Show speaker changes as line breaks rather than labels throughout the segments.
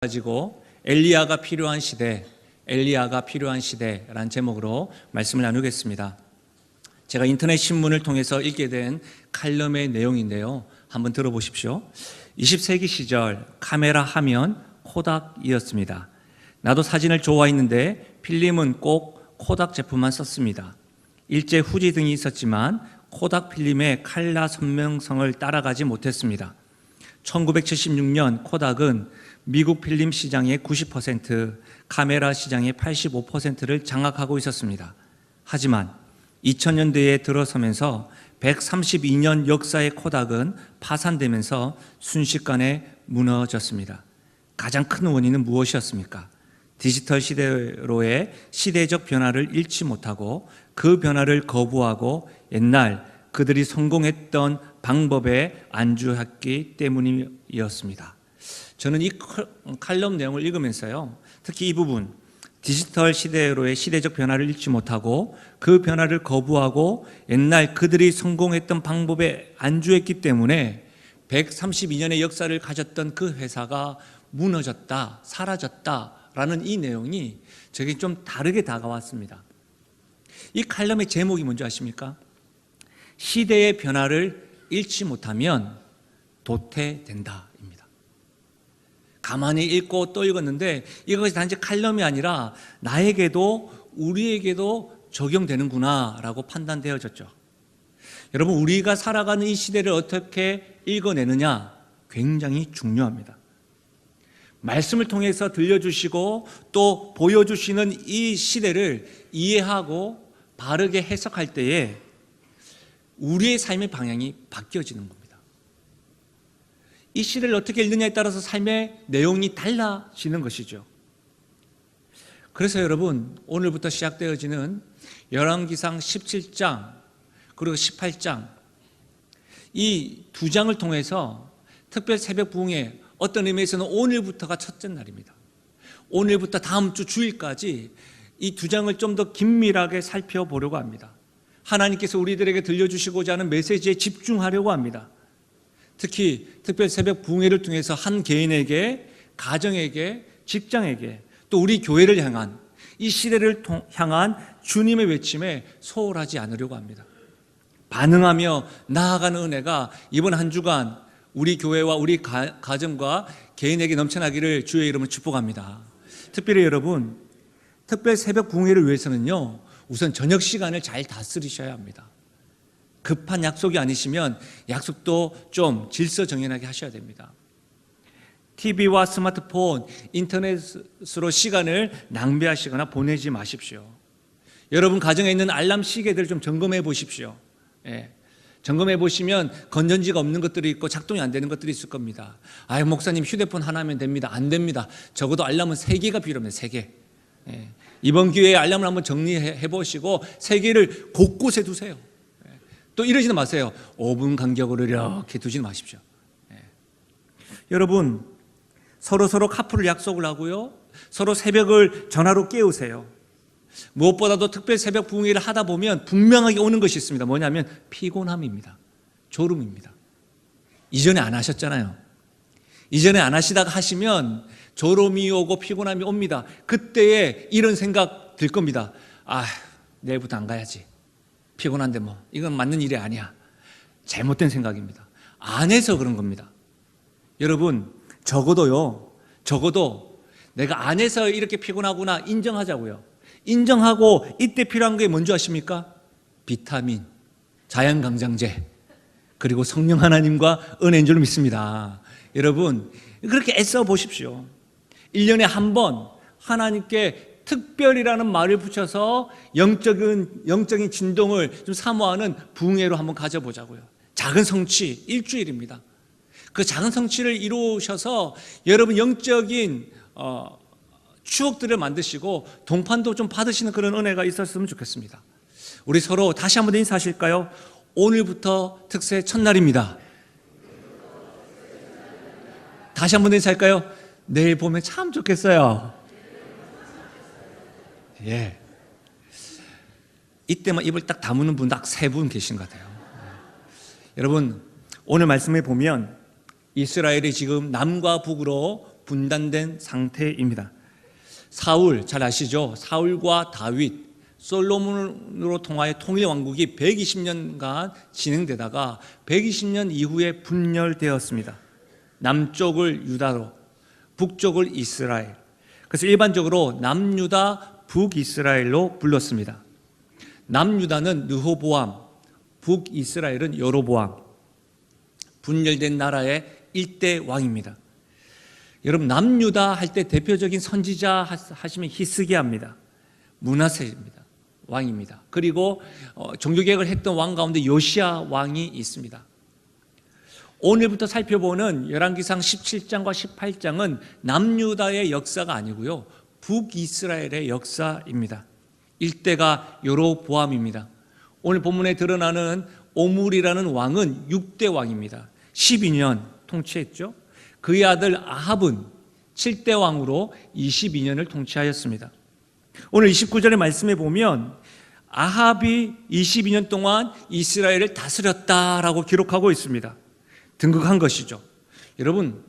가지고 엘리야가 필요한 시대라는 제목으로 말씀을 나누겠습니다. 제가 인터넷 신문을 통해서 읽게 된 칼럼의 내용인데요. 한번 들어보십시오. 20세기 시절 카메라 하면 코닥이었습니다. 나도 사진을 좋아했는데 필름은 꼭 코닥 제품만 썼습니다. 일제 후지 등이 있었지만 코닥 필름의 칼라 선명성을 따라가지 못했습니다. 1976년 코닥은 미국 필름 시장의 90%, 카메라 시장의 85%를 장악하고 있었습니다. 하지만 2000년대에 들어서면서 132년 역사의 코닥은 파산되면서 순식간에 무너졌습니다. 가장 큰 원인은 무엇이었습니까? 디지털 시대로의 시대적 변화를 잃지 못하고 그 변화를 거부하고 옛날 그들이 성공했던 방법에 안주했기 때문이었습니다. 저는 이 칼럼 내용을 읽으면서요, 특히 이 부분, 디지털 시대로의 시대적 변화를 잃지 못하고 그 변화를 거부하고 옛날 그들이 성공했던 방법에 안주했기 때문에 132년의 역사를 가졌던 그 회사가 무너졌다, 사라졌다라는 이 내용이 저에게 좀 다르게 다가왔습니다. 이 칼럼의 제목이 뭔지 아십니까? 시대의 변화를 잃지 못하면 도태된다. 가만히 읽고 또 읽었는데 이것이 단지 칼럼이 아니라 나에게도 우리에게도 적용되는구나 라고 판단되어졌죠. 여러분, 우리가 살아가는 이 시대를 어떻게 읽어내느냐 굉장히 중요합니다. 말씀을 통해서 들려주시고 또 보여주시는 이 시대를 이해하고 바르게 해석할 때에 우리의 삶의 방향이 바뀌어지는 겁니다. 이 시대를 어떻게 읽느냐에 따라서 삶의 내용이 달라지는 것이죠. 그래서 여러분, 오늘부터 시작되어지는 열왕기상 17장 그리고 18장 이 두 장을 통해서 특별 새벽 부흥회, 어떤 의미에서는 오늘부터가 첫째 날입니다. 오늘부터 다음 주 주일까지 이 두 장을 좀 더 긴밀하게 살펴보려고 합니다. 하나님께서 우리들에게 들려주시고자 하는 메시지에 집중하려고 합니다. 특히 특별 새벽 부흥회를 통해서 한 개인에게, 가정에게, 직장에게, 또 우리 교회를 향한 이 시대를 향한 주님의 외침에 소홀하지 않으려고 합니다. 반응하며 나아가는 은혜가 이번 한 주간 우리 교회와 우리 가정과 개인에게 넘쳐나기를 주의 이름으로 축복합니다. 특별히 여러분, 특별 새벽 부흥회를 위해서는요, 우선 저녁 시간을 잘 다스리셔야 합니다. 급한 약속이 아니시면 약속도 좀 질서정연하게 하셔야 됩니다. TV와 스마트폰, 인터넷으로 시간을 낭비하시거나 보내지 마십시오. 여러분 가정에 있는 알람 시계들을 좀 점검해 보십시오. 점검해 보시면 건전지가 없는 것들이 있고 작동이 안 되는 것들이 있을 겁니다. 목사님 휴대폰 하나면 됩니다. 안 됩니다. 적어도 알람은 3개가 필요합니다. 3개. 이번 기회에 알람을 한번 정리해 보시고 3개를 곳곳에 두세요. 또 이러지는 마세요. 5분 간격으로 이렇게 두지는 마십시오. 여러분, 서로 카풀을 약속을 하고요, 서로 새벽을 전화로 깨우세요. 무엇보다도 특별 새벽 부흥회를 하다 보면 분명하게 오는 것이 있습니다. 뭐냐면 피곤함입니다. 졸음입니다. 이전에 안 하셨잖아요. 이전에 안 하시다가 하시면 졸음이 오고 피곤함이 옵니다. 그때에 이런 생각 들 겁니다. 내일부터 안 가야지. 피곤한데 이건 맞는 일이 아니야. 잘못된 생각입니다. 안 해서 그런 겁니다. 여러분, 적어도 내가 안 해서 이렇게 피곤하구나 인정하자고요. 인정하고 이때 필요한 게 뭔지 아십니까? 비타민, 자연강장제, 그리고 성령 하나님과 은혜인 줄 믿습니다. 여러분, 그렇게 애써 보십시오. 1년에 한 번 하나님께 특별이라는 말을 붙여서 영적인 진동을 좀 사모하는 부흥회로 한번 가져보자고요. 작은 성취, 일주일입니다. 그 작은 성취를 이루셔서 여러분 영적인 추억들을 만드시고 동판도 좀 받으시는 그런 은혜가 있었으면 좋겠습니다. 우리 서로 다시 한번 인사하실까요? 오늘부터 특세 첫날입니다. 다시 한번 인사할까요? 내일 보면 참 좋겠어요. 이때만 입을 딱 다무는 분 딱 3분 계신 것 같아요. 여러분, 오늘 말씀에 보면 이스라엘이 지금 남과 북으로 분단된 상태입니다. 사울 잘 아시죠? 사울과 다윗, 솔로몬으로 통하여 통일 왕국이 120년간 진행되다가 120년 이후에 분열되었습니다. 남쪽을 유다로, 북쪽을 이스라엘. 그래서 일반적으로 남유다, 북이스라엘로 불렀습니다. 남유다는 르호보암, 북이스라엘은 여로보암. 분열된 나라의 일대 왕입니다. 여러분, 남유다 할 때 대표적인 선지자 하시면 히스기야입니다. 므낫세입니다. 왕입니다. 그리고 종교개혁을 했던 왕 가운데 요시야 왕이 있습니다. 오늘부터 살펴보는 열왕기상 17장과 18장은 남유다의 역사가 아니고요, 북이스라엘의 역사입니다. 일대가 여로보암입니다. 오늘 본문에 드러나는 오므리라는 왕은 6대 왕입니다. 12년 통치했죠. 그의 아들 아합은 7대 왕으로 22년을 통치하였습니다. 오늘 29절의 말씀에 보면 아합이 22년 동안 이스라엘을 다스렸다라고 기록하고 있습니다. 등극한 것이죠. 여러분,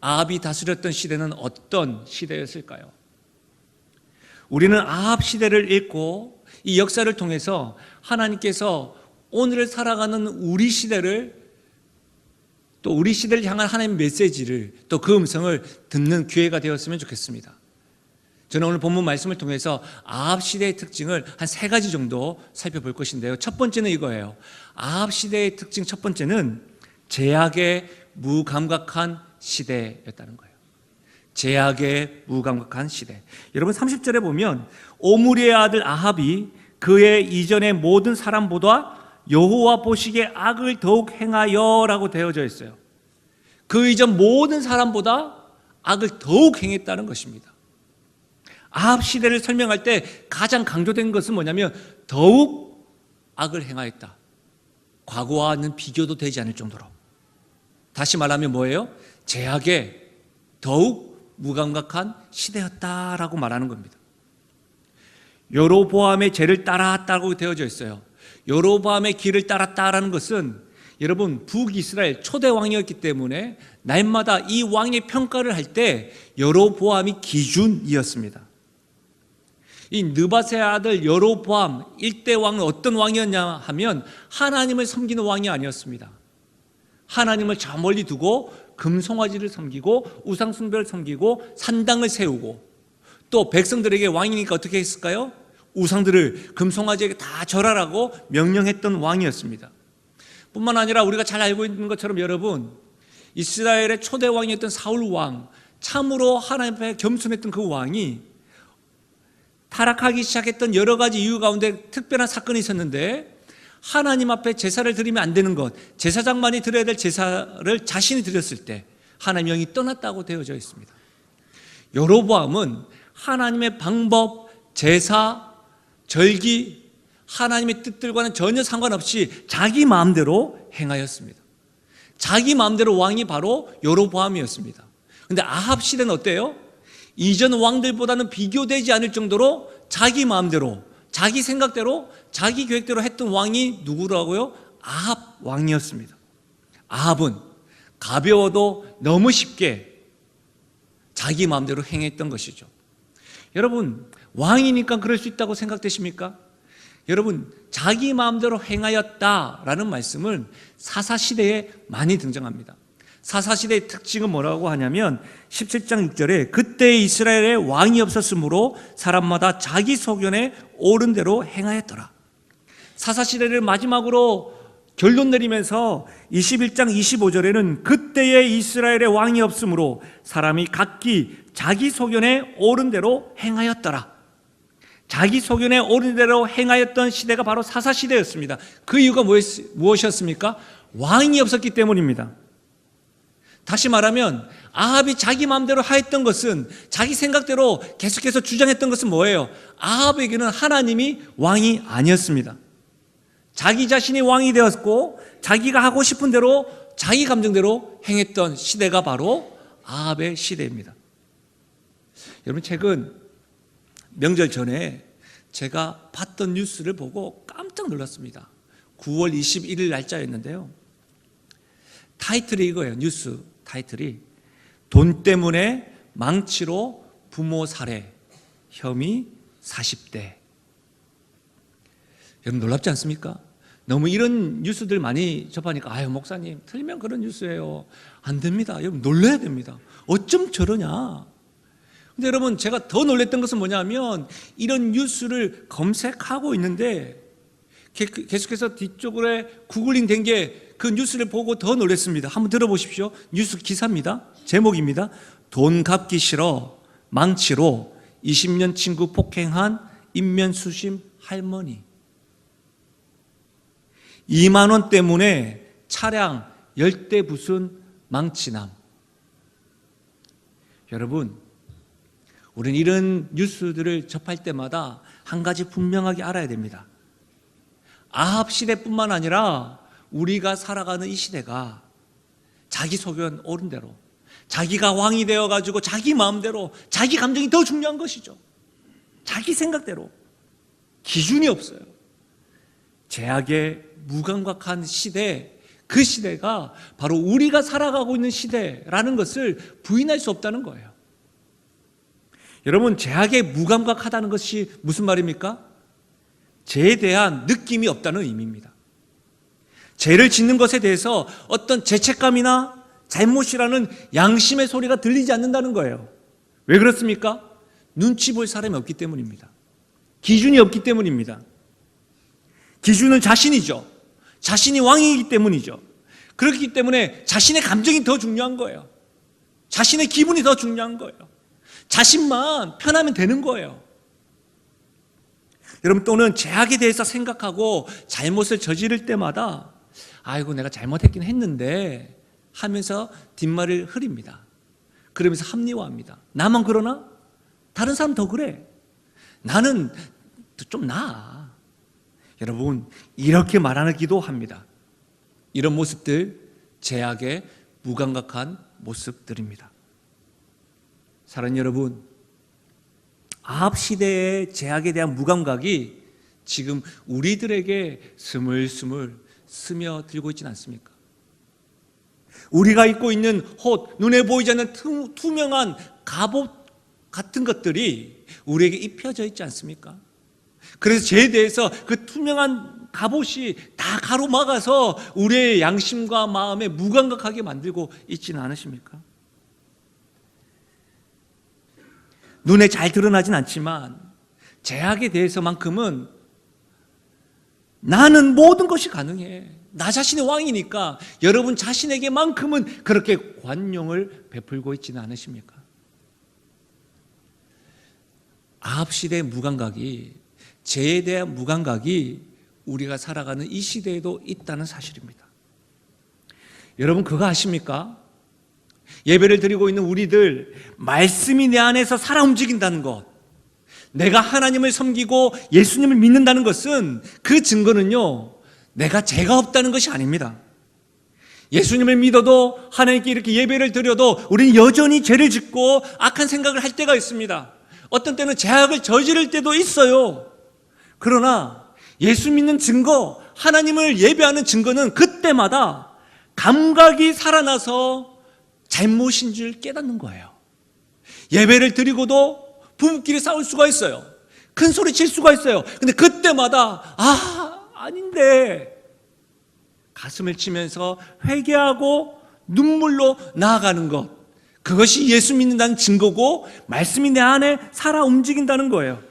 아합이 다스렸던 시대는 어떤 시대였을까요? 우리는 아합 시대를 읽고 이 역사를 통해서 하나님께서 오늘을 살아가는 우리 시대를, 또 우리 시대를 향한 하나님의 메시지를, 또 그 음성을 듣는 기회가 되었으면 좋겠습니다. 저는 오늘 본문 말씀을 통해서 아합 시대의 특징을 한 3가지 정도 살펴볼 것인데요. 첫 번째는 이거예요. 아합 시대의 특징 첫 번째는 제약에 무감각한 시대였다는 거예요. 제약에 무감각한 시대. 여러분 30절에 보면 오므리의 아들 아합이 그의 이전의 모든 사람보다 여호와 보시기에 악을 더욱 행하여라고 되어져 있어요. 그 이전 모든 사람보다 악을 더욱 행했다는 것입니다. 아합 시대를 설명할 때 가장 강조된 것은 뭐냐면 더욱 악을 행하였다. 과거와는 비교도 되지 않을 정도로. 다시 말하면 뭐예요? 제약에 더욱 무감각한 시대였다라고 말하는 겁니다. 여로보암의 죄를 따랐다고 되어져 있어요. 여로보암의 길을 따랐다라는 것은 여러분 북이스라엘 초대 왕이었기 때문에 날마다 이 왕의 평가를 할 때 여로보암이 기준이었습니다. 이 느밧의 아들 여로보암 1대 왕은 어떤 왕이었냐 하면 하나님을 섬기는 왕이 아니었습니다. 하나님을 저 멀리 두고 금송아지를 섬기고 우상숭배를 섬기고 산당을 세우고, 또 백성들에게 왕이니까 어떻게 했을까요? 우상들을 금송아지에게 다 절하라고 명령했던 왕이었습니다. 뿐만 아니라 우리가 잘 알고 있는 것처럼 여러분, 이스라엘의 초대 왕이었던 사울 왕, 참으로 하나님 앞에 겸손했던 그 왕이 타락하기 시작했던 여러 가지 이유 가운데 특별한 사건이 있었는데, 하나님 앞에 제사를 드리면 안 되는 것, 제사장만이 드려야 될 제사를 자신이 드렸을 때 하나님의 영이 떠났다고 되어져 있습니다. 여로보암은 하나님의 방법, 제사, 절기, 하나님의 뜻들과는 전혀 상관없이 자기 마음대로 행하였습니다. 자기 마음대로 왕이 바로 여로보암이었습니다. 그런데 아합 시대는 어때요? 이전 왕들보다는 비교되지 않을 정도로 자기 마음대로, 자기 생각대로, 자기 계획대로 했던 왕이 누구라고요? 아합 왕이었습니다. 아합은 가벼워도 너무 쉽게 자기 마음대로 행했던 것이죠. 여러분, 왕이니까 그럴 수 있다고 생각되십니까? 여러분, 자기 마음대로 행하였다라는 말씀은 사사시대에 많이 등장합니다. 사사시대의 특징은 뭐라고 하냐면 17장 6절에 그때 이스라엘에 왕이 없었으므로 사람마다 자기 소견에 옳은 대로 행하였더라. 사사시대를 마지막으로 결론 내리면서 21장 25절에는 그때에 이스라엘에 왕이 없으므로 사람이 각기 자기 소견에 옳은 대로 행하였더라. 자기 소견에 옳은 대로 행하였던 시대가 바로 사사시대였습니다. 그 이유가 무엇이었습니까? 왕이 없었기 때문입니다. 다시 말하면 아합이 자기 마음대로 하였던 것은, 자기 생각대로 계속해서 주장했던 것은 뭐예요? 아합에게는 하나님이 왕이 아니었습니다. 자기 자신이 왕이 되었고 자기가 하고 싶은 대로 자기 감정대로 행했던 시대가 바로 아합의 시대입니다. 여러분, 최근 명절 전에 제가 봤던 뉴스를 보고 깜짝 놀랐습니다. 9월 21일 날짜였는데요. 타이틀이 이거예요. 뉴스 타이틀이 돈 때문에 망치로 부모 살해, 혐의 40대. 여러분 놀랍지 않습니까? 너무 이런 뉴스들 많이 접하니까 아유 목사님 틀리면 그런 뉴스예요. 안 됩니다. 여러분 놀라야 됩니다. 어쩜 저러냐. 근데 여러분 제가 더 놀랬던 것은 뭐냐면 이런 뉴스를 검색하고 있는데 계속해서 뒤쪽으로 구글링 된 게 그 뉴스를 보고 더 놀랐습니다. 한번 들어보십시오. 뉴스 기사입니다. 제목입니다. 돈 갚기 싫어 망치로 20년 친구 폭행한 인면수심 할머니. 2만 원 때문에 차량 10대 부순 망치남. 여러분, 우리는 이런 뉴스들을 접할 때마다 한 가지 분명하게 알아야 됩니다. 아합 시대뿐만 아니라 우리가 살아가는 이 시대가 자기 소견 옳은 대로 자기가 왕이 되어가지고 자기 마음대로 자기 감정이 더 중요한 것이죠. 자기 생각대로 기준이 없어요. 제약에 무감각한 시대, 그 시대가 바로 우리가 살아가고 있는 시대라는 것을 부인할 수 없다는 거예요. 여러분, 제약에 무감각하다는 것이 무슨 말입니까? 죄에 대한 느낌이 없다는 의미입니다. 죄를 짓는 것에 대해서 어떤 죄책감이나 잘못이라는 양심의 소리가 들리지 않는다는 거예요. 왜 그렇습니까? 눈치 볼 사람이 없기 때문입니다. 기준이 없기 때문입니다. 기준은 자신이죠. 자신이 왕이기 때문이죠. 그렇기 때문에 자신의 감정이 더 중요한 거예요. 자신의 기분이 더 중요한 거예요. 자신만 편하면 되는 거예요. 여러분, 또는 죄악에 대해서 생각하고 잘못을 저지를 때마다 아이고 내가 잘못했긴 했는데 하면서 뒷말을 흐립니다. 그러면서 합리화합니다. 나만 그러나? 다른 사람 더 그래. 나는 좀 나아. 여러분, 이렇게 말하기도 합니다. 이런 모습들, 죄악에 무감각한 모습들입니다. 사랑하는 여러분, 아합 시대의 죄악에 대한 무감각이 지금 우리들에게 스물스물 스며들고 있지는 않습니까? 우리가 입고 있는 옷, 눈에 보이지 않는 투명한 갑옷 같은 것들이 우리에게 입혀져 있지 않습니까? 그래서 죄에 대해서 그 투명한 갑옷이 다 가로막아서 우리의 양심과 마음에 무감각하게 만들고 있지는 않으십니까? 눈에 잘 드러나진 않지만 죄악에 대해서만큼은 나는 모든 것이 가능해. 나 자신의 왕이니까 여러분 자신에게만큼은 그렇게 관용을 베풀고 있지는 않으십니까? 아합 시대의 무감각이, 죄에 대한 무감각이 우리가 살아가는 이 시대에도 있다는 사실입니다. 여러분 그거 아십니까? 예배를 드리고 있는 우리들, 말씀이 내 안에서 살아 움직인다는 것, 내가 하나님을 섬기고 예수님을 믿는다는 것은 그 증거는요, 내가 죄가 없다는 것이 아닙니다. 예수님을 믿어도 하나님께 이렇게 예배를 드려도 우리는 여전히 죄를 짓고 악한 생각을 할 때가 있습니다. 어떤 때는 죄악을 저지를 때도 있어요. 그러나 예수 믿는 증거, 하나님을 예배하는 증거는 그때마다 감각이 살아나서 잘못인 줄 깨닫는 거예요. 예배를 드리고도 부부끼리 싸울 수가 있어요. 큰 소리 칠 수가 있어요. 근데 그때마다 아닌데 가슴을 치면서 회개하고 눈물로 나아가는 것, 그것이 예수 믿는다는 증거고 말씀이 내 안에 살아 움직인다는 거예요.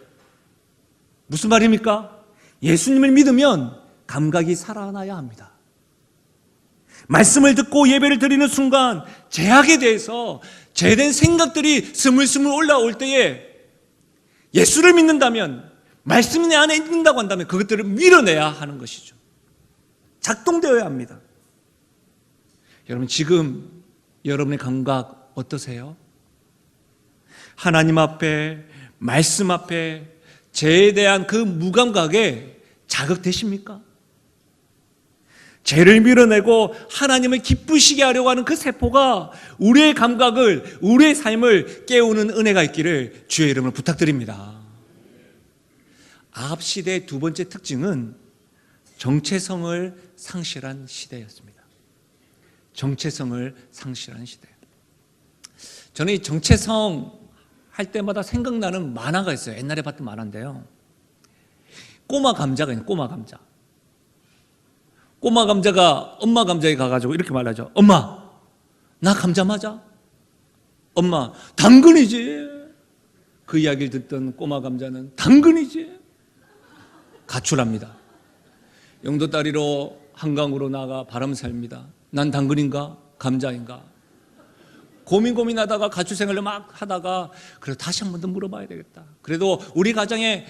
무슨 말입니까? 예수님을 믿으면 감각이 살아나야 합니다. 말씀을 듣고 예배를 드리는 순간 죄악에 대해서 죄된 생각들이 스물스물 올라올 때에 예수를 믿는다면, 말씀이 내 안에 있는다고 한다면 그것들을 밀어내야 하는 것이죠. 작동되어야 합니다. 여러분 지금 여러분의 감각 어떠세요? 하나님 앞에, 말씀 앞에 죄에 대한 그 무감각에 자극되십니까? 죄를 밀어내고 하나님을 기쁘시게 하려고 하는 그 세포가 우리의 감각을, 우리의 삶을 깨우는 은혜가 있기를 주의 이름으로 부탁드립니다. 아합 시대의 두 번째 특징은 정체성을 상실한 시대였습니다. 정체성을 상실한 시대. 저는 이 정체성 할 때마다 생각나는 만화가 있어요. 옛날에 봤던 만화인데요. 꼬마 감자가 있는 꼬마 감자. 꼬마 감자가 엄마 감자에 가가지고 이렇게 말하죠. 엄마, 나 감자 맞아? 엄마, 당근이지. 그 이야기를 듣던 꼬마 감자는 당근이지. 가출합니다. 영도다리로 한강으로 나가 바람 삽니다. 난 당근인가 감자인가 고민하다가 가출 생활을 막 하다가 그래 다시 한 번 더 물어봐야 되겠다. 그래도 우리 가정의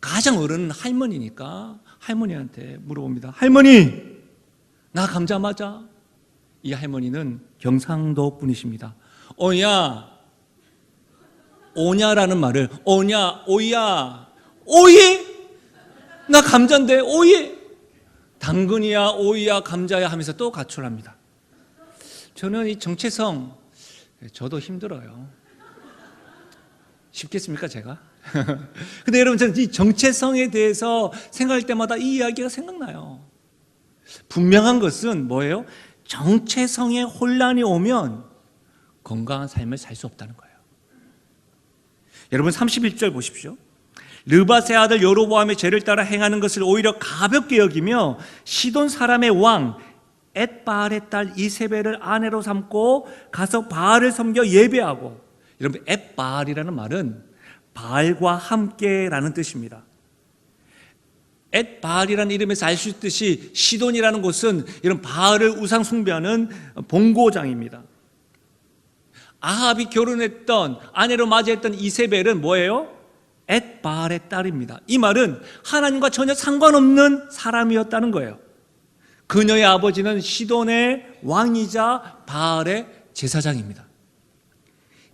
가장 어른은 할머니니까 할머니한테 물어봅니다. 할머니, 나 감자 맞아? 이 할머니는 경상도 분이십니다. 오냐라는 말을 오냐, 오야, 오이? 나 감자인데 오이? 당근이야, 오이야, 감자야 하면서 또 가출합니다. 저는 이 정체성, 저도 힘들어요. 쉽겠습니까, 제가? 근데 여러분, 저는 이 정체성에 대해서 생각할 때마다 이 이야기가 생각나요. 분명한 것은 뭐예요? 정체성에 혼란이 오면 건강한 삶을 살 수 없다는 거예요. 여러분 31절 보십시오. 르밧의 아들 여로보암의 죄를 따라 행하는 것을 오히려 가볍게 여기며 시돈 사람의 왕 엣바알의 딸 이세벨을 아내로 삼고 가서 바알을 섬겨 예배하고. 여러분 엣바알이라는 말은 바알과 함께라는 뜻입니다. 엣바알이라는 이름에서 알 수 있듯이 시돈이라는 곳은 이런 바알을 우상 숭배하는 본고장입니다. 아합이 결혼했던 아내로 맞이했던 이세벨은 뭐예요? 엣바알의 딸입니다. 이 말은 하나님과 전혀 상관없는 사람이었다는 거예요. 그녀의 아버지는 시돈의 왕이자 바알의 제사장입니다.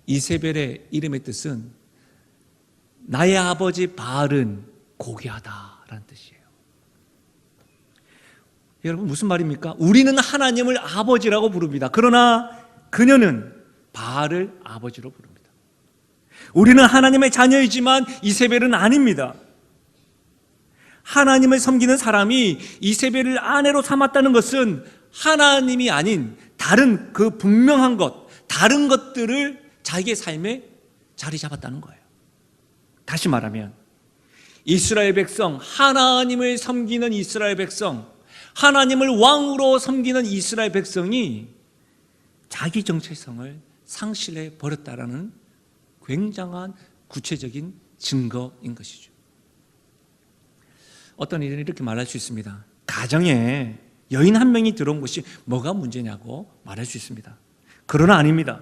이세벨의 이름의 뜻은 나의 아버지 바알은 고귀하다라는 뜻이에요. 여러분 무슨 말입니까? 우리는 하나님을 아버지라고 부릅니다. 그러나 그녀는 바알을 아버지로 부릅니다. 우리는 하나님의 자녀이지만 이세벨은 아닙니다. 하나님을 섬기는 사람이 이세벨을 아내로 삼았다는 것은 하나님이 아닌 다른 그 분명한 것, 다른 것들을 자기의 삶에 자리 잡았다는 거예요. 다시 말하면 이스라엘 백성, 하나님을 섬기는 이스라엘 백성, 하나님을 왕으로 섬기는 이스라엘 백성이 자기 정체성을 상실해 버렸다라는 굉장한 구체적인 증거인 것이죠. 어떤 이들은 이렇게 말할 수 있습니다. 가정에 여인 한 명이 들어온 것이 뭐가 문제냐고 말할 수 있습니다. 그러나 아닙니다.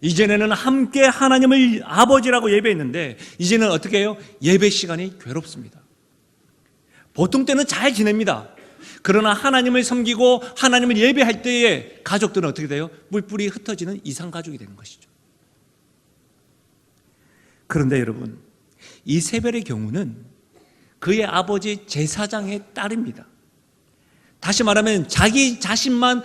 이전에는 함께 하나님을 아버지라고 예배했는데 이제는 어떻게 해요? 예배 시간이 괴롭습니다. 보통 때는 잘 지냅니다. 그러나 하나님을 섬기고 하나님을 예배할 때에 가족들은 어떻게 돼요? 뿔뿔이 흩어지는 이상가족이 되는 것이죠. 그런데 여러분, 이세벨의 경우는 그의 아버지 제사장의 딸입니다. 다시 말하면 자기 자신만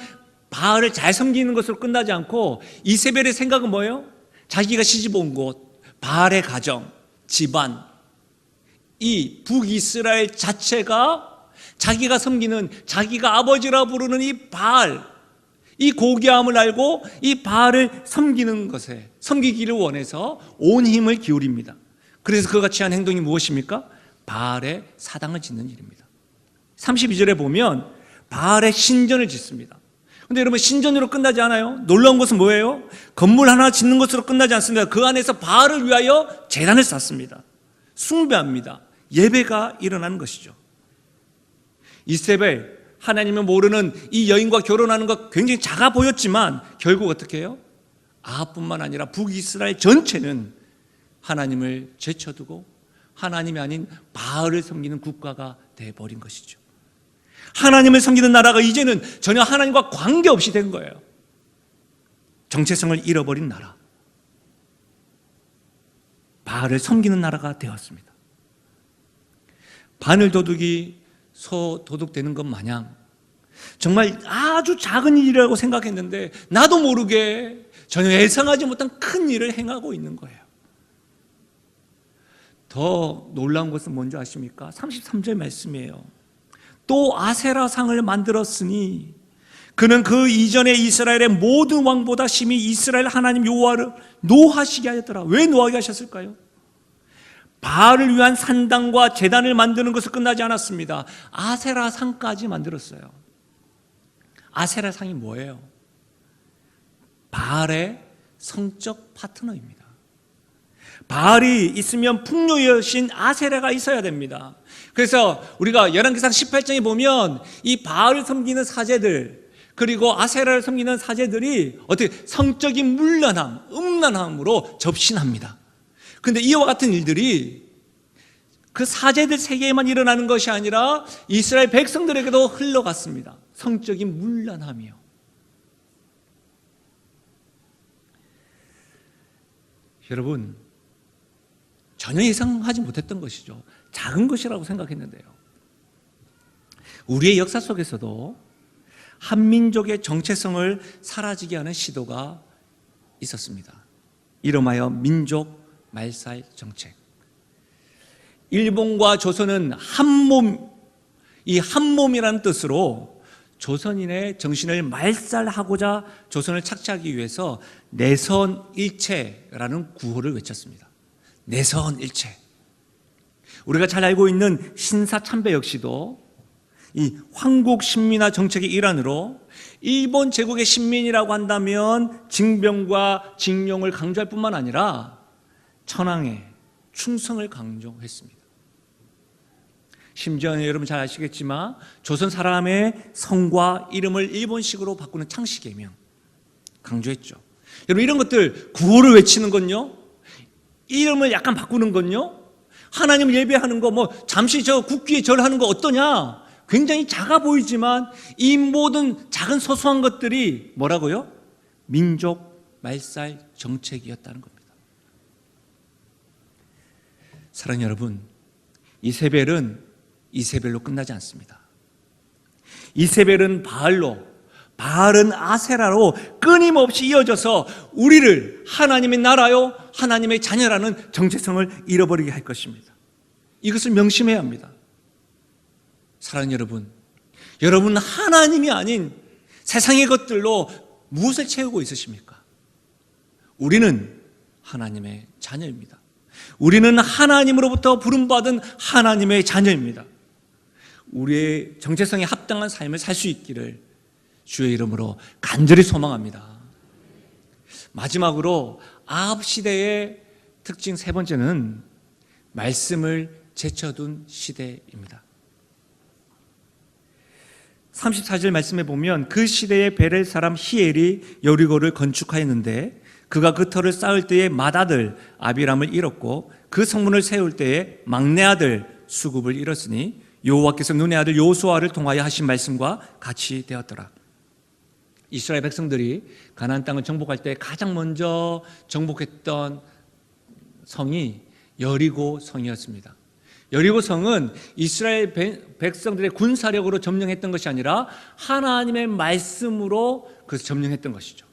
바알을 잘 섬기는 것으로 끝나지 않고 이세벨의 생각은 뭐예요? 자기가 시집 온 곳, 바알의 가정, 집안, 이 북이스라엘 자체가 자기가 섬기는, 자기가 아버지라 부르는 이 바알, 이 고귀함을 알고 이 바알을 섬기는 것에, 섬기기를 원해서 온 힘을 기울입니다. 그래서 그가 취한 행동이 무엇입니까? 바알의 사당을 짓는 일입니다. 32절에 보면 바알의 신전을 짓습니다. 근데 여러분, 신전으로 끝나지 않아요. 놀라운 것은 뭐예요? 건물 하나 짓는 것으로 끝나지 않습니다. 그 안에서 바알을 위하여 제단을 쌓습니다. 숭배합니다. 예배가 일어나는 것이죠. 이세벨, 하나님을 모르는 이 여인과 결혼하는 것 굉장히 작아 보였지만 결국 어떻게 해요? 아합뿐만 아니라 북이스라엘 전체는 하나님을 제쳐두고 하나님이 아닌 바알을 섬기는 국가가 되어버린 것이죠. 하나님을 섬기는 나라가 이제는 전혀 하나님과 관계없이 된 거예요. 정체성을 잃어버린 나라, 바알을 섬기는 나라가 되었습니다. 바늘 도둑이 소 도둑되는 것 마냥 정말 아주 작은 일이라고 생각했는데 나도 모르게 전혀 예상하지 못한 큰 일을 행하고 있는 거예요. 더 놀라운 것은 뭔지 아십니까? 33절 말씀이에요. 또 아세라상을 만들었으니 그는 그 이전에 이스라엘의 모든 왕보다 심히 이스라엘 하나님 여호와를 노하시게 하였더라. 왜 노하게 하셨을까요? 바알을 위한 산당과 제단을 만드는 것을 끝나지 않았습니다. 아세라 상까지 만들었어요. 아세라 상이 뭐예요? 바알의 성적 파트너입니다. 바알이 있으면 풍요의 여신 아세라가 있어야 됩니다. 그래서 우리가 열왕기상 18장에 보면 이 바알을 섬기는 사제들, 그리고 아세라를 섬기는 사제들이 어떻게 성적인 문란함, 음란함으로 접신합니다. 그런데 이와 같은 일들이 그 사제들 세계에만 일어나는 것이 아니라 이스라엘 백성들에게도 흘러갔습니다. 성적인 문란함이요. 여러분, 전혀 예상하지 못했던 것이죠. 작은 것이라고 생각했는데요. 우리의 역사 속에서도 한민족의 정체성을 사라지게 하는 시도가 있었습니다. 이름하여 민족 말살 정책. 일본과 조선은 한몸, 이 한몸이라는 뜻으로 조선인의 정신을 말살하고자 조선을 착취하기 위해서 내선일체라는 구호를 외쳤습니다. 내선일체. 우리가 잘 알고 있는 신사참배 역시도 이 황국 신민화 정책의 일환으로 일본 제국의 신민이라고 한다면 징병과 징용을 강조할 뿐만 아니라 천황의 충성을 강조했습니다. 심지어 여러분 잘 아시겠지만 조선 사람의 성과 이름을 일본식으로 바꾸는 창씨개명 강조했죠. 여러분, 이런 것들, 구호를 외치는 건요, 이름을 약간 바꾸는 건요, 하나님을 예배하는 거, 잠시 저 국기에 절하는 거 어떠냐, 굉장히 작아 보이지만 이 모든 작은 소소한 것들이 뭐라고요? 민족 말살 정책이었다는 겁니다. 사랑하는 여러분, 이세벨로 끝나지 않습니다. 이세벨은 바알로, 바알은 아세라로 끊임없이 이어져서 우리를 하나님의 나라요, 하나님의 자녀라는 정체성을 잃어버리게 할 것입니다. 이것을 명심해야 합니다. 사랑하는 여러분, 여러분 하나님이 아닌 세상의 것들로 무엇을 채우고 있으십니까? 우리는 하나님의 자녀입니다. 우리는 하나님으로부터 부름받은 하나님의 자녀입니다. 우리의 정체성에 합당한 삶을 살 수 있기를 주의 이름으로 간절히 소망합니다. 마지막으로 아합 시대의 특징 세 번째는 말씀을 제쳐둔 시대입니다. 34절 말씀에 보면 그 시대에 베렐 사람 히엘이 여리고를 건축하였는데 그가 그 터를 쌓을 때에 맏아들 아비람을 잃었고 그 성문을 세울 때에 막내 아들 수굽을 잃었으니 여호와께서 눈의 아들 여호수아를 통하여 하신 말씀과 같이 되었더라. 이스라엘 백성들이 가나안 땅을 정복할 때 가장 먼저 정복했던 성이 여리고 성이었습니다. 여리고 성은 이스라엘 백성들의 군사력으로 점령했던 것이 아니라 하나님의 말씀으로 그것을 점령했던 것이죠.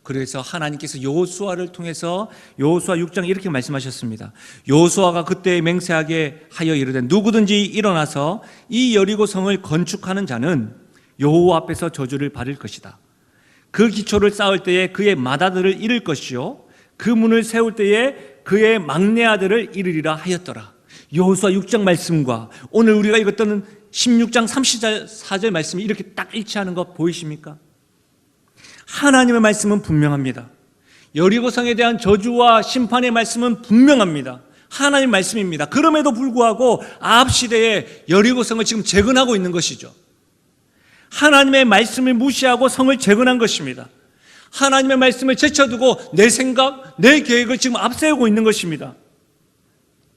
그래서 하나님께서 여호수아를 통해서 여호수아 6장 이렇게 말씀하셨습니다. 여호수아가 그때 맹세하게 하여 이르되 누구든지 일어나서 이 여리고 성을 건축하는 자는 여호와 앞에서 저주를 받을 것이다. 그 기초를 쌓을 때에 그의 맏아들을 잃을 것이요 그 문을 세울 때에 그의 막내 아들을 잃으리라 하였더라. 여호수아 6장 말씀과 오늘 우리가 읽었던 16장 34절 말씀이 이렇게 딱 일치하는 거 보이십니까? 하나님의 말씀은 분명합니다. 여리고성에 대한 저주와 심판의 말씀은 분명합니다. 하나님의 말씀입니다. 그럼에도 불구하고 아합 시대에 여리고성을 지금 재건하고 있는 것이죠. 하나님의 말씀을 무시하고 성을 재건한 것입니다. 하나님의 말씀을 제쳐두고 내 생각, 내 계획을 지금 앞세우고 있는 것입니다.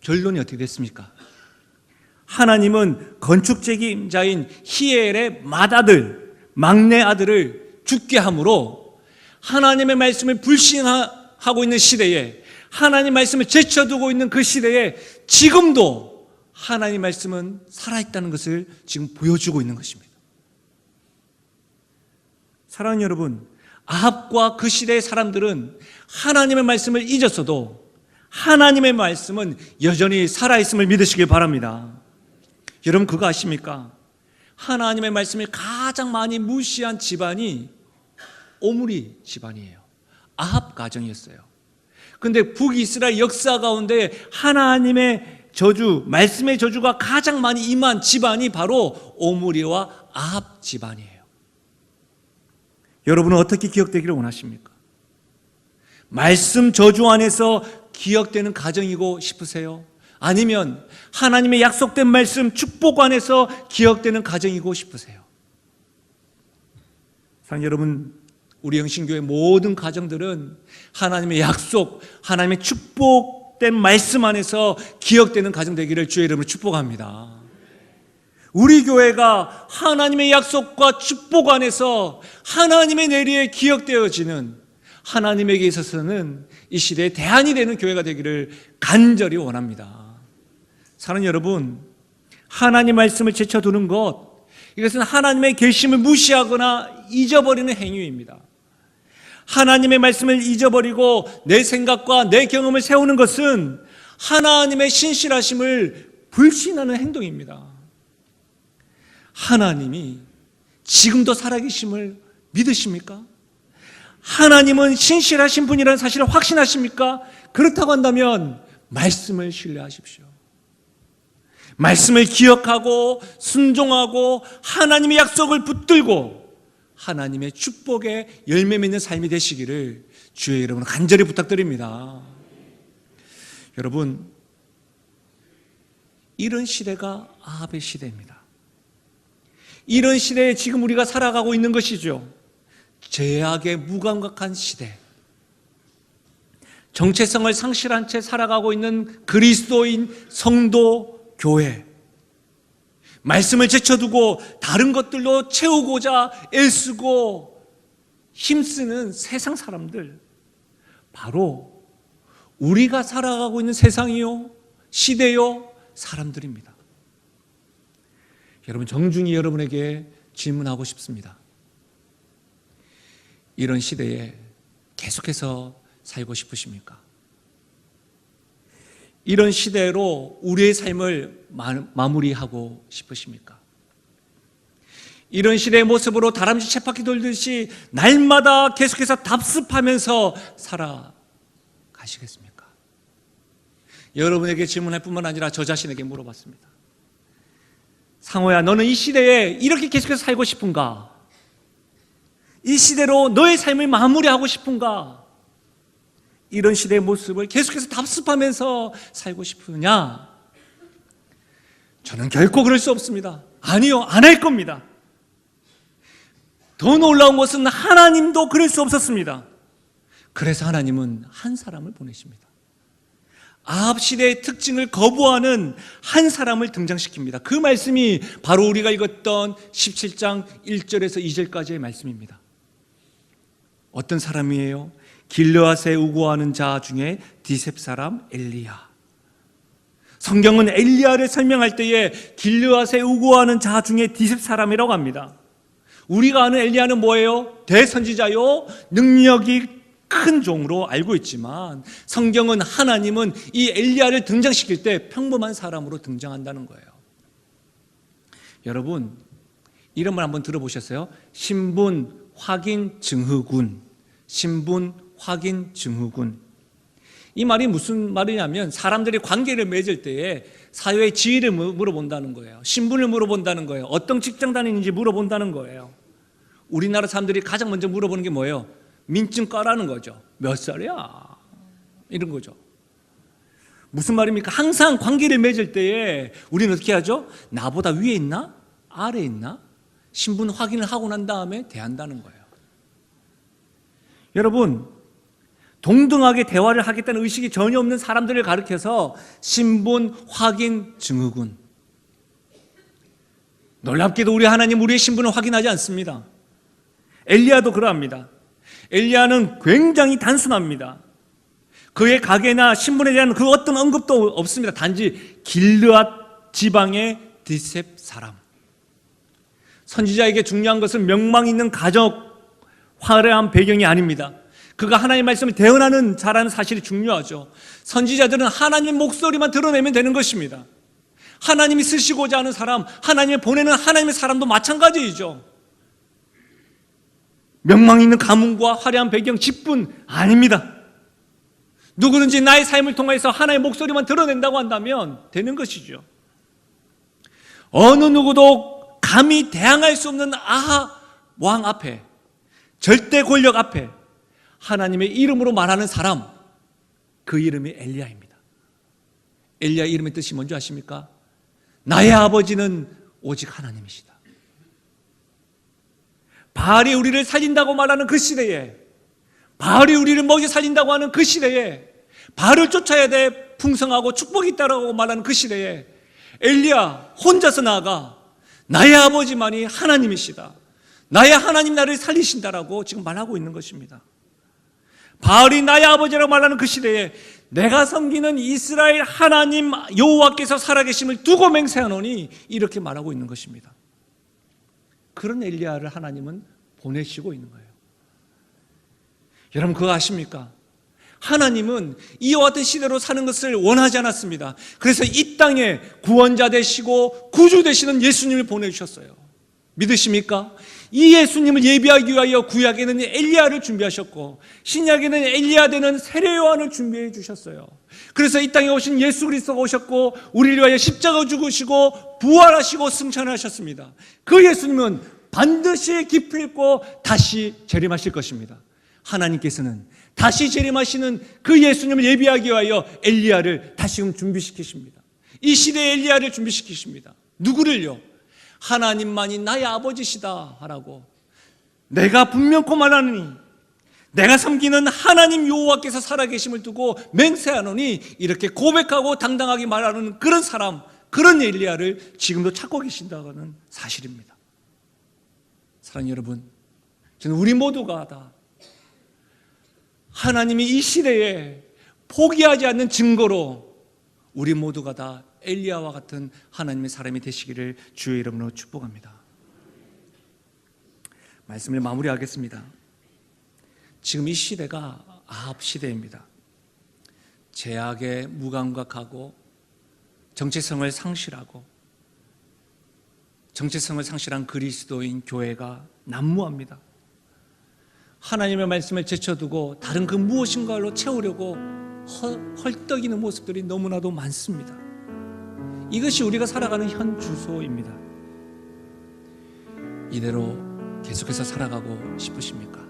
결론이 어떻게 됐습니까? 하나님은 건축 책임자인 히엘의 맏아들, 막내 아들을 죽게 함으로 하나님의 말씀을 불신하고 있는 시대에, 하나님의 말씀을 제쳐두고 있는 그 시대에 지금도 하나님의 말씀은 살아있다는 것을 지금 보여주고 있는 것입니다. 사랑하는 여러분, 아합과 그 시대의 사람들은 하나님의 말씀을 잊었어도 하나님의 말씀은 여전히 살아있음을 믿으시길 바랍니다. 여러분 그거 아십니까? 하나님의 말씀을 가장 많이 무시한 집안이 오므리 집안이에요. 아합 가정이었어요. 근데 북이스라엘 역사 가운데 하나님의 저주, 말씀의 저주가 가장 많이 임한 집안이 바로 오므리와 아합 집안이에요. 여러분은 어떻게 기억되기를 원하십니까? 말씀 저주 안에서 기억되는 가정이고 싶으세요? 아니면 하나님의 약속된 말씀 축복 안에서 기억되는 가정이고 싶으세요? 사랑하는 여러분, 우리 영신교회 모든 가정들은 하나님의 약속, 하나님의 축복된 말씀 안에서 기억되는 가정 되기를 주의 이름으로 축복합니다. 우리 교회가 하나님의 약속과 축복 안에서 하나님의 내리에 기억되어지는, 하나님에게 있어서는 이 시대에 대안이 되는 교회가 되기를 간절히 원합니다. 사랑하는 여러분, 하나님 말씀을 제쳐두는 것, 이것은 하나님의 계심을 무시하거나 잊어버리는 행위입니다. 하나님의 말씀을 잊어버리고 내 생각과 내 경험을 세우는 것은 하나님의 신실하심을 불신하는 행동입니다. 하나님이 지금도 살아계심을 믿으십니까? 하나님은 신실하신 분이라는 사실을 확신하십니까? 그렇다고 한다면 말씀을 신뢰하십시오. 말씀을 기억하고 순종하고 하나님의 약속을 붙들고 하나님의 축복에 열매 맺는 삶이 되시기를 주의 이름으로 간절히 부탁드립니다. 여러분, 이런 시대가 아합의 시대입니다. 이런 시대에 지금 우리가 살아가고 있는 것이죠. 죄악에 무감각한 시대, 정체성을 상실한 채 살아가고 있는 그리스도인 성도 교회, 말씀을 제쳐두고 다른 것들로 채우고자 애쓰고 힘쓰는 세상 사람들, 바로 우리가 살아가고 있는 세상이요, 시대요, 사람들입니다. 여러분, 정중히 여러분에게 질문하고 싶습니다. 이런 시대에 계속해서 살고 싶으십니까? 이런 시대로 우리의 삶을 마무리하고 싶으십니까? 이런 시대의 모습으로 다람쥐 쳇바퀴 돌듯이 날마다 계속해서 답습하면서 살아가시겠습니까? 여러분에게 질문할 뿐만 아니라 저 자신에게 물어봤습니다. 상호야, 너는 이 시대에 이렇게 계속해서 살고 싶은가? 이 시대로 너의 삶을 마무리하고 싶은가? 이런 시대의 모습을 계속해서 답습하면서 살고 싶으냐? 저는 결코 그럴 수 없습니다. 아니요, 안 할 겁니다. 더 놀라운 것은 하나님도 그럴 수 없었습니다. 그래서 하나님은 한 사람을 보내십니다. 아합 시대의 특징을 거부하는 한 사람을 등장시킵니다. 그 말씀이 바로 우리가 읽었던 17장 1절에서 2절까지의 말씀입니다. 어떤 사람이에요? 길르앗에 우고하는 자 중에 디셉 사람 엘리야. 성경은 엘리야를 설명할 때에 길르앗에 우고하는 자 중에 디셉 사람이라고 합니다. 우리가 아는 엘리야는 뭐예요? 대선지자요, 능력이 큰 종으로 알고 있지만 성경은, 하나님은 이 엘리야를 등장시킬 때 평범한 사람으로 등장한다는 거예요. 여러분, 이런 말 한번 들어보셨어요? 신분 확인 증후군. 신분 확인 증후군. 이 말이 무슨 말이냐면 사람들이 관계를 맺을 때에 사회의 지위를 물어본다는 거예요. 신분을 물어본다는 거예요. 어떤 직장 다니는지 물어본다는 거예요. 우리나라 사람들이 가장 먼저 물어보는 게 뭐예요? 민증 까라는 거죠. 몇 살이야? 이런 거죠. 무슨 말입니까? 항상 관계를 맺을 때에 우리는 어떻게 하죠? 나보다 위에 있나? 아래에 있나? 신분 확인을 하고 난 다음에 대한다는 거예요. 여러분, 동등하게 대화를 하겠다는 의식이 전혀 없는 사람들을 가리켜서 신분 확인 증후군. 놀랍게도 우리 하나님 우리의 신분을 확인하지 않습니다. 엘리야도 그러합니다. 엘리야는 굉장히 단순합니다. 그의 가계나 신분에 대한 그 어떤 언급도 없습니다. 단지 길르앗 지방의 디셉 사람. 선지자에게 중요한 것은 명망 있는 가족, 화려한 배경이 아닙니다. 그가 하나님의 말씀을 대언하는 자라는 사실이 중요하죠. 선지자들은 하나님의 목소리만 드러내면 되는 것입니다. 하나님이 쓰시고자 하는 사람, 하나님이 보내는 하나님의 사람도 마찬가지이죠. 명망 있는 가문과 화려한 배경, 직분 아닙니다. 누구든지 나의 삶을 통해서 하나님의 목소리만 드러낸다고 한다면 되는 것이죠. 어느 누구도 감히 대항할 수 없는 아하 왕 앞에, 절대 권력 앞에 하나님의 이름으로 말하는 사람, 그 이름이 엘리야입니다. 엘리야 이름의 뜻이 뭔지 아십니까? 나의 아버지는 오직 하나님이시다. 바알이 우리를 살린다고 말하는 그 시대에, 바알이 우리를 먹여 살린다고 하는 그 시대에, 바알을 쫓아야 돼 풍성하고 축복이 있다고 말하는 그 시대에 엘리야 혼자서 나아가 나의 아버지만이 하나님이시다, 나의 하나님 나를 살리신다라고 지금 말하고 있는 것입니다. 바알이 나의 아버지라고 말하는 그 시대에 내가 섬기는 이스라엘 하나님 여호와께서 살아계심을 두고 맹세하노니 이렇게 말하고 있는 것입니다. 그런 엘리야를 하나님은 보내시고 있는 거예요. 여러분 그거 아십니까? 하나님은 이와 같은 시대로 사는 것을 원하지 않았습니다. 그래서 이 땅에 구원자 되시고 구주 되시는 예수님을 보내주셨어요. 믿으십니까? 이 예수님을 예비하기 위하여 구약에는 엘리야를 준비하셨고 신약에는 엘리야 되는 세례 요한을 준비해 주셨어요. 그래서 이 땅에 오신 예수 그리스도가 오셨고 우리를 위하여 십자가 죽으시고 부활하시고 승천하셨습니다. 그 예수님은 반드시 기필코 다시 재림하실 것입니다. 하나님께서는 다시 재림하시는 그 예수님을 예비하기 위하여 엘리야를 다시금 준비시키십니다. 이 시대의 엘리야를 준비시키십니다. 누구를요? 하나님만이 나의 아버지시다 하라고, 내가 분명코 말하노니 내가 섬기는 하나님 여호와께서 살아계심을 두고 맹세하노니 이렇게 고백하고 당당하게 말하는 그런 사람, 그런 엘리야를 지금도 찾고 계신다는 사실입니다. 사랑하는 여러분, 저는 우리 모두가 다 하나님이 이 시대에 포기하지 않는 증거로 우리 모두가 다 엘리야와 같은 하나님의 사람이 되시기를 주의 이름으로 축복합니다. 말씀을 마무리하겠습니다. 지금 이 시대가 아합 시대입니다. 제약에 무감각하고 정체성을 상실하고 정체성을 상실한 그리스도인 교회가 난무합니다. 하나님의 말씀을 제쳐두고 다른 그 무엇인가로 채우려고 헐떡이는 모습들이 너무나도 많습니다. 이것이 우리가 살아가는 현 주소입니다. 이대로 계속해서 살아가고 싶으십니까?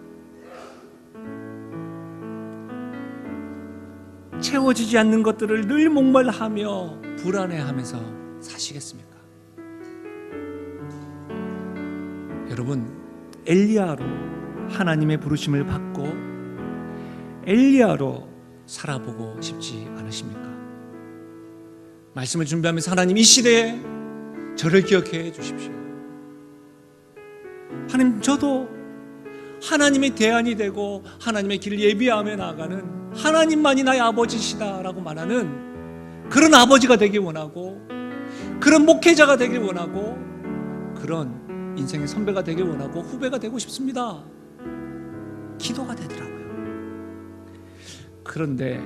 채워지지 않는 것들을 늘 목말하며 불안해하면서 사시겠습니까? 여러분, 엘리야로 하나님의 부르심을 받고 엘리야로 살아보고 싶지 않으십니까? 말씀을 준비하면서 하나님 이 시대에 저를 기억해 주십시오. 하나님, 저도 하나님의 대안이 되고 하나님의 길을 예비하며 나아가는 하나님만이 나의 아버지시다라고 말하는 그런 아버지가 되길 원하고, 그런 목회자가 되길 원하고, 그런 인생의 선배가 되길 원하고 후배가 되고 싶습니다. 기도가 되더라고요. 그런데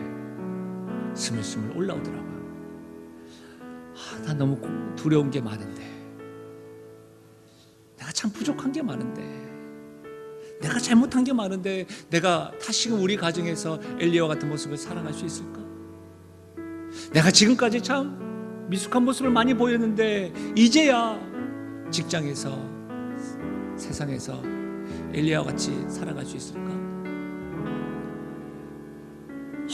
스물스물 올라오더라고요. 난 너무 두려운 게 많은데, 내가 참 부족한 게 많은데, 내가 잘못한 게 많은데 내가 다시금 우리 가정에서 엘리야와 같은 모습을 살아갈 수 있을까? 내가 지금까지 참 미숙한 모습을 많이 보였는데 이제야 직장에서, 세상에서 엘리야와 같이 살아갈 수 있을까?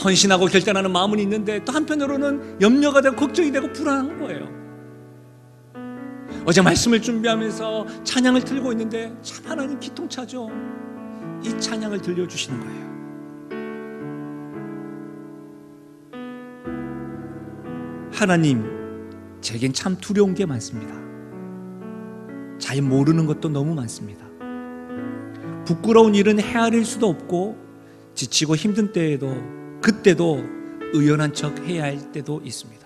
헌신하고 결단하는 마음은 있는데 또 한편으로는 염려가 되고 걱정이 되고 불안한 거예요. 어제 말씀을 준비하면서 찬양을 틀고 있는데 참 하나님 기통차죠. 이 찬양을 들려주시는 거예요. 하나님, 제겐 참 두려운 게 많습니다. 잘 모르는 것도 너무 많습니다. 부끄러운 일은 헤아릴 수도 없고 지치고 힘든 때에도, 그때도 의연한 척 해야 할 때도 있습니다.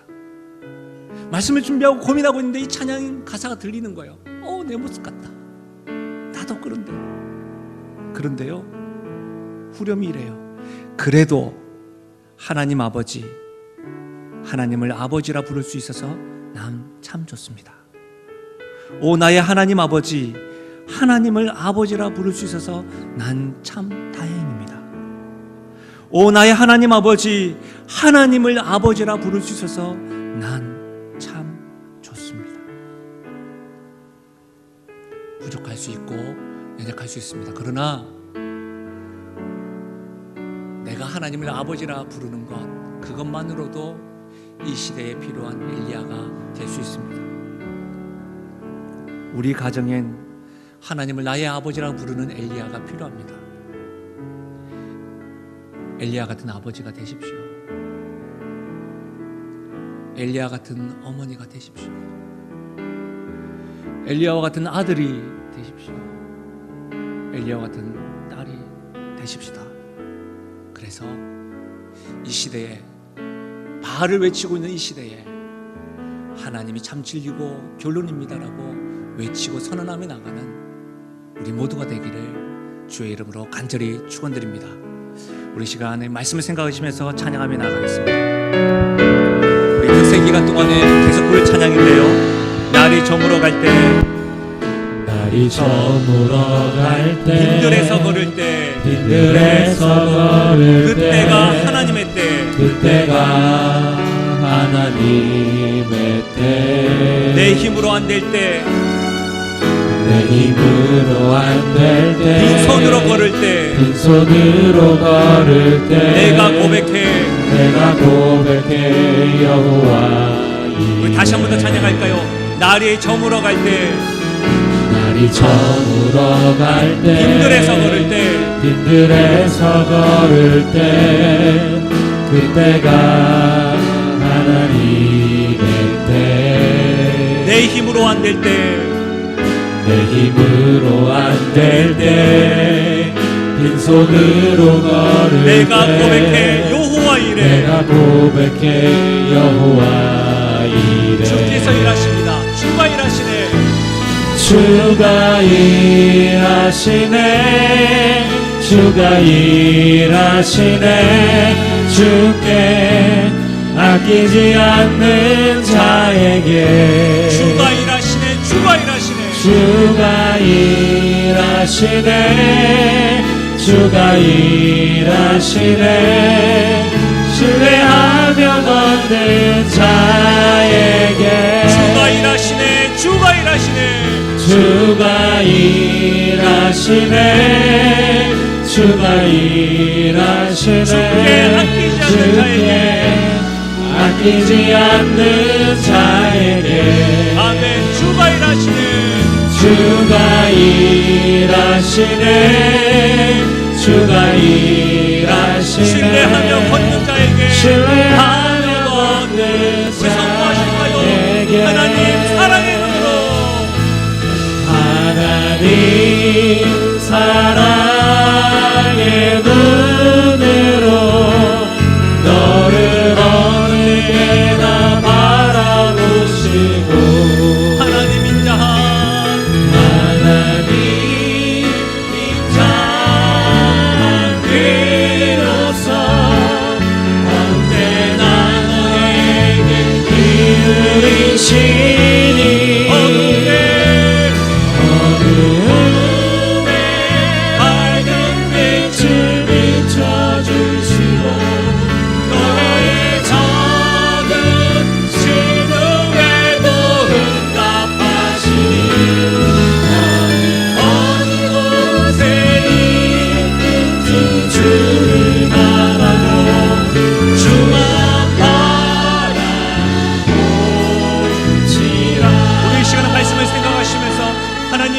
말씀을 준비하고 고민하고 있는데 이 찬양 가사가 들리는 거예요. 내 모습 같다. 나도 그런데요, 후렴이 이래요. 그래도 하나님 아버지, 하나님을 아버지라 부를 수 있어서 난 참 좋습니다. 오 나의 하나님 아버지, 하나님을 아버지라 부를 수 있어서 난 참 다행입니다. 오 나의 하나님 아버지, 하나님을 아버지라 부를 수 있어서 난 참 좋습니다. 부족할 수 있고 연약할 수 있습니다. 그러나 내가 하나님을 아버지라 부르는 것, 그것만으로도 이 시대에 필요한 엘리야가 될 수 있습니다. 우리 가정엔 하나님을 나의 아버지라 부르는 엘리야가 필요합니다. 엘리야 같은 아버지가 되십시오. 엘리야 같은 어머니가 되십시오. 엘리야와 같은 아들이 되십시오. 엘리야와 같은 딸이 되십시다. 그래서 이 시대에, 바알을 외치고 있는 이 시대에 하나님이 참 진리고 결론입니다라고 외치고 선언하며 나가는 우리 모두가 되기를 주의 이름으로 간절히 축원드립니다. 우리 시간에 말씀을 생각하시면서 찬양하며 나가겠습니다. 우리 특세 기간 동안에 계속 부를 찬양인데요, 날이 저물어 갈 때,
날이 저물어 갈 때,
빈들에서 걸을 때,
빈들에서 걸을 때,
그때가 하나님의 때,
그때가 하나님의 때,
내 힘으로 안 될 때,
내 힘으로 안 될 때,
빈손으로 걸을 때,
빈손으로 걸을 때,
내가 고백해
여호와 이레.
우리 다시 한 번 더 찬양할까요? 날이 저물어 갈 때,
날이 저물어 갈 때,
빈들에서 걸을 때,
빈들에서 걸을 때, 그때가 하나님의 때,
내 힘으로 안 될 때,
내 힘으로 안 될 때, 빈손으로 걸을
내가
때,
고백해 여호와 이레.
내가 고백해 여호와 이레.
주께서 일하십니다. 주가 일하시네.
주가 일하시네, 주가 일하시네, 주께 아끼지 않는 자에게.
주가 일하시네. 주가 일하시네.
주가 일하시네, 주가 일하시네, 신뢰하며 걷는 자에게.
주가 일하시네. 주가 일하시네.
주가 일하시네, 주가 일하시네, 주께 아끼지 않는 자에게.
아멘. 주가 일하시네.
주가 일하시네, 주가 일하시네,
신뢰하며 걷는 자에게.
신뢰하며 걷는
우리 선포하실까요?
자에게.
하나님 사랑의 눈으로,
하나님 사랑의 눈으로 너를 어느게나 바라보시고,
하나님 인자한,
하나님 인자한 그로서 언제나 너에게 기울이시니, 어둠에 밝은 빛을 비춰주시고, 너의 작은 신음에도 응답하시니, 어느 곳에 있는 주를 바라고 주만 바라보지라.
우리 이 시간에 말씀을 생각하시면서, 하나님,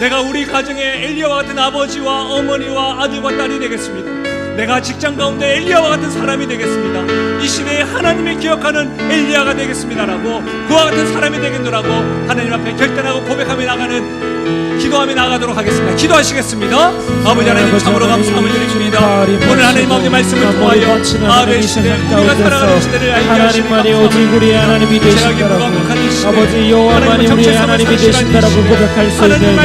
내가 우리 가정에 엘리야와 같은 아버지와 어머니와 아들과 딸이 되겠습니다. 내가 직장 가운데 엘리야와 같은 사람이 되겠습니다. 이 시대에 하나님을 기억하는 엘리야가 되겠습니다라고, 그와 같은 사람이 되겠노라고 하나님 앞에 결단하고 고백하며 나가는 기도하며 나가도록 하겠습니다. 기도하시겠습니다. 아버지 하나님 참으로 감사함을 드립니다. 오늘 하나님 아버지 말씀을 통하여 아베 시대 우리가 살아가는 시대를 알게 하시니
하나님만이 오직 우리의 하나님이 되신다라고 아버지 여호와만이 우리의 하나님이 되신다라고 고백할 수 있는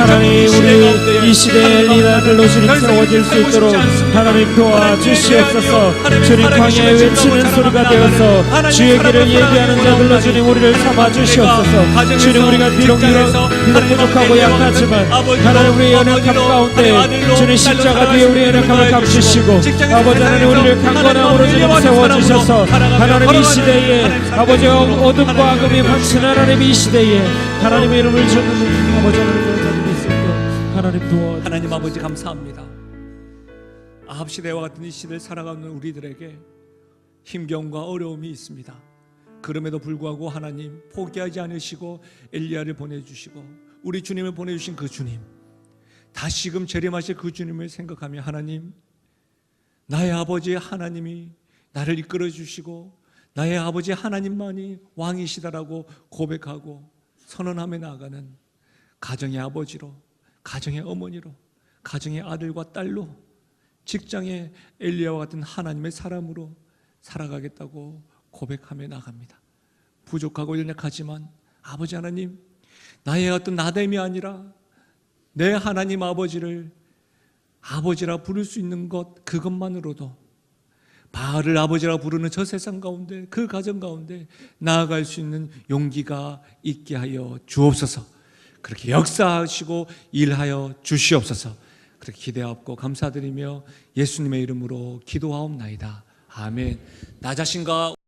하나님 우리 이 시대에 엘리야를 주님 세워질 수 있도록 하나님 도와주시옵소서. 주님 광야에 외치는 소리가 되어서 주의 길을 얘기하는 자들로 주님 우리를 삼아주시옵소서. 주님 우리가 비록 부족하고 약하지만 하나님 우리의 연약함 가운데 주님 십자가 뒤에 우리의 연약함을 감추시고 아버지 하나님 우리를 강건함으로 주님 세워주셔서 하나님 이 시대에 아버지 어둠과 악음이 받친 하나님 이 시대에 하나님의 이름을 주는 아버지 하나님의 자들이 있습니다. 하나님 도와주시옵소서.
하나님 아버지 감사합니다. 아합 시대와 같은 이 시대를 살아가는 우리들에게 힘겨움과 어려움이 있습니다. 그럼에도 불구하고 하나님 포기하지 않으시고 엘리야를 보내주시고 우리 주님을 보내주신 그 주님, 다시금 재림하실 그 주님을 생각하며 하나님, 나의 아버지 하나님이 나를 이끌어 주시고 나의 아버지 하나님만이 왕이시다라고 고백하고 선언하며 나아가는 가정의 아버지로, 가정의 어머니로, 가정의 아들과 딸로, 직장의 엘리야와 같은 하나님의 사람으로 살아가겠다고 고백하며 나갑니다. 부족하고 연약하지만 아버지 하나님, 나의 어떤 나됨이 아니라 내 하나님 아버지를 아버지라 부를 수 있는 것, 그것만으로도 바알을 아버지라 부르는 저 세상 가운데, 그 가정 가운데 나아갈 수 있는 용기가 있게 하여 주옵소서. 그렇게 역사하시고 일하여 주시옵소서. 그렇게 기대하옵고 감사드리며 예수님의 이름으로 기도하옵나이다. 아멘. 나 자신과